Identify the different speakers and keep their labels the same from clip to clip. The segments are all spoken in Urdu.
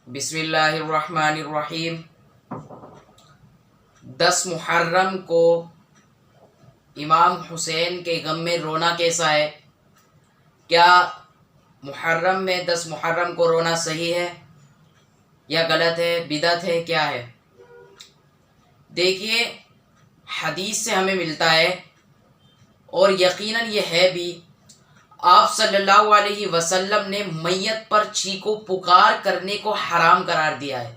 Speaker 1: بسم اللہ الرحمن الرحیم۔ 10 محرم کو امام حسین کے غم میں رونا کیسا ہے؟ کیا محرم میں 10 محرم کو رونا صحیح ہے یا غلط ہے، بدعت ہے، کیا ہے؟ دیکھیے، حدیث سے ہمیں ملتا ہے اور یقیناً یہ ہے بھی، آپ صلی اللہ علیہ وسلم نے میت پر چیخو پکار کرنے کو حرام قرار دیا ہے۔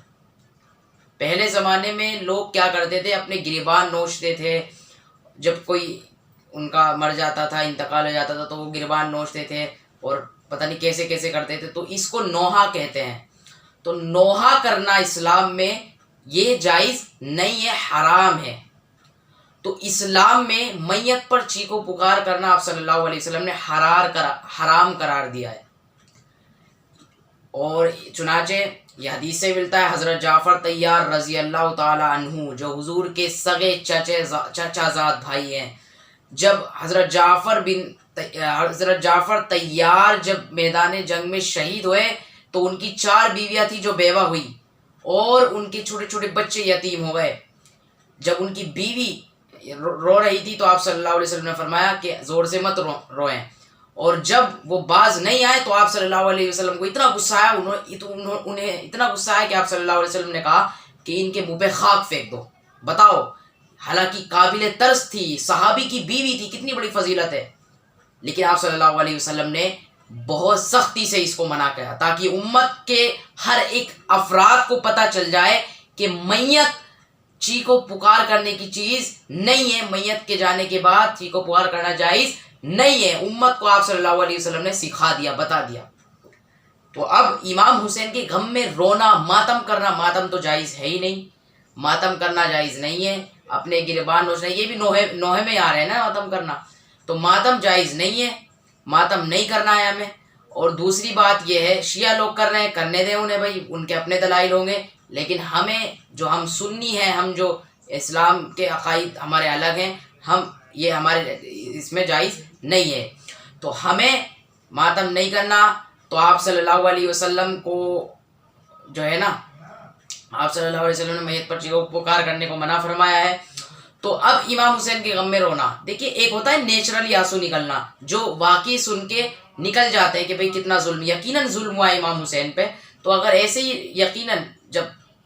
Speaker 1: پہلے زمانے میں لوگ کیا کرتے تھے، اپنے گریبان نوچتے تھے، جب کوئی ان کا مر جاتا تھا، انتقال ہو جاتا تھا تو وہ گریبان نوچتے تھے اور پتہ نہیں کیسے کیسے کرتے تھے، تو اس کو نوحہ کہتے ہیں۔ تو نوحہ کرنا اسلام میں یہ جائز نہیں ہے، حرام ہے۔ تو اسلام میں میت پر چیخو پکار کرنا آپ صلی اللہ علیہ وسلم نے حرام قرار دیا ہے۔ اور چنانچہ یہ حدیث سے ملتا ہے، حضرت جعفر طیار رضی اللہ تعالی عنہ جو حضور کے سگے چچا زاد بھائی ہیں، جب حضرت جعفر طیار جب میدان جنگ میں شہید ہوئے تو ان کی 4 بیویاں تھی جو بیوہ ہوئی اور ان کے چھوٹے چھوٹے بچے یتیم ہو گئے۔ جب ان کی بیوی رو رہی تھی تو آپ صلی اللہ علیہ وسلم نے فرمایا کہ زور سے مت روئیں، اور جب وہ باز نہیں آئے تو آپ صلی اللہ علیہ وسلم کو اتنا غصہ آیا، انہیں اتنا غصہ آیا کہ آپ صلی اللہ علیہ وسلم نے کہا کہ ان کے منہ پہ خاک پھینک دو۔ بتاؤ، حالانکہ قابل ترس تھی، صحابی کی بیوی تھی، کتنی بڑی فضیلت ہے، لیکن آپ صلی اللہ علیہ وسلم نے بہت سختی سے اس کو منع کیا تاکہ امت کے ہر ایک افراد کو پتہ چل جائے کہ میت چیخو پکار کرنے کی چیز نہیں ہے، میت کے جانے کے بعد چیخو پکار کرنا جائز نہیں ہے۔ امت کو آپ صلی اللہ علیہ وسلم نے سکھا دیا، بتا دیا۔ تو اب امام حسین کے غم میں رونا، ماتم کرنا، ماتم تو جائز ہے ہی نہیں، ماتم کرنا جائز نہیں ہے، اپنے گریبان نوچنا، یہ بھی نوحے میں آ رہے ہیں نا ماتم کرنا، تو ماتم جائز نہیں ہے، ماتم نہیں کرنا ہے ہمیں۔ اور دوسری بات یہ ہے، شیعہ لوگ کر رہے ہیں، کرنے دیں انہیں بھائی، ان کے اپنے دلائل ہوں گے، لیکن ہمیں جو ہم سنی ہیں، ہم جو اسلام کے عقائد ہمارے الگ ہیں، یہ ہمارے اس میں جائز نہیں ہے، تو ہمیں ماتم نہیں کرنا۔ تو آپ صلی اللہ علیہ وسلم کو جو ہے نا، آپ صلی اللہ علیہ وسلم نے میت پر چیخو پکار کرنے کو منع فرمایا ہے۔ تو اب امام حسین کے غم میں رونا، دیکھیے ایک ہوتا ہے نیچرلی آنسو نکلنا، جو واقعی سن کے نکل جاتے ہیں کہ بھئی کتنا ظلم، یقیناً ظلم ہوا ہے امام حسین پہ، تو اگر ایسے ہی یقیناً جب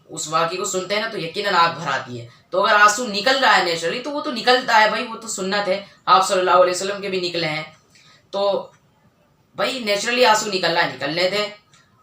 Speaker 1: اس واقعے کو سنتے ہیں نا تو یقیناً آگ بھر آتی ہے، تو اگر آنسو نکل رہا ہے نیچرلی تو وہ تو نکلتا ہے بھائی، وہ تو سنت ہے، آپ صلی اللہ علیہ وسلم کے بھی نکلے ہیں، تو بھائی نیچرلی آنسو نکل رہا ہے، نکلنے دیں۔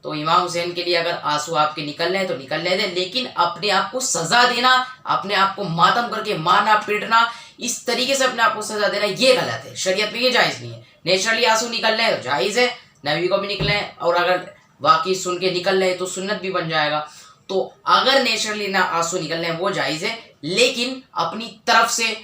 Speaker 1: تو امام حسین کے لیے اگر آنسو آپ کے نکل رہے ہیں تو نکلنے دیں، لیکن اپنے آپ کو سزا دینا، اپنے آپ کو ماتم کر کے مارنا پیٹنا، اس طریقے سے اپنے آپ کو سزا دینا، یہ غلط ہے، شریعت میں یہ جائز نہیں ہے۔ نیچرلی آنسو نکل رہے ہیں تو جائز ہے، نبی کو بھی نکلے ہیں، اور اگر واقعی سن کے نکل رہے ہیں تو سنت بھی بن جائے گا۔ تو اگر نیچرلی نہ آنسو نکل رہے ہیں وہ جائز ہے، لیکن اپنی طرف سے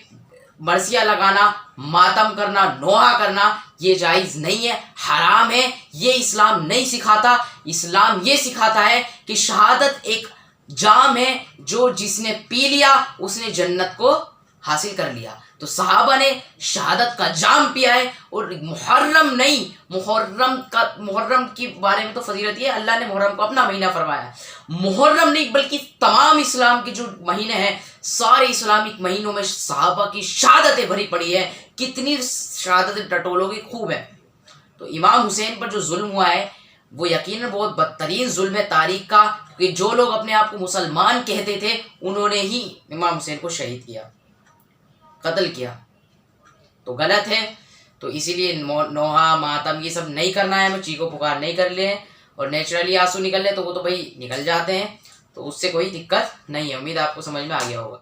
Speaker 1: مرثیہ لگانا، ماتم کرنا، نوحہ کرنا یہ جائز نہیں ہے، حرام ہے، یہ اسلام نہیں سکھاتا۔ اسلام یہ سکھاتا ہے کہ شہادت ایک جام ہے، جو جس نے پی لیا اس نے جنت کو حاصل کر لیا۔ تو صحابہ نے شہادت کا جام پیا ہے، اور محرم نہیں، محرم کے بارے میں تو فضیلت یہ ہے، اللہ نے محرم کو اپنا مہینہ فرمایا ہے، محرم نہیں بلکہ تمام اسلام کے جو مہینے ہیں، سارے اسلامک مہینوں میں صحابہ کی شہادتیں بھری پڑی ہے، کتنی شہادتیں ٹٹولوں کی خوب ہے۔ تو امام حسین پر جو ظلم ہوا ہے وہ یقیناً بہت بدترین ظلم ہے تاریخ کا، کہ جو لوگ اپنے آپ کو مسلمان کہتے تھے انہوں نے ہی امام حسین کو شہید کیا، قتل کیا، تو غلط ہے۔ تو اسی لیے نوحہ، ماتم یہ سب نہیں کرنا ہے، ہمیں چیخو پکار نہیں کر لیں، اور نیچرلی آنسو نکل لیں تو وہ تو بھائی نکل جاتے ہیں، تو اس سے کوئی دقت نہیں ہے۔ امید آپ کو سمجھ میں آ گیا ہوگا۔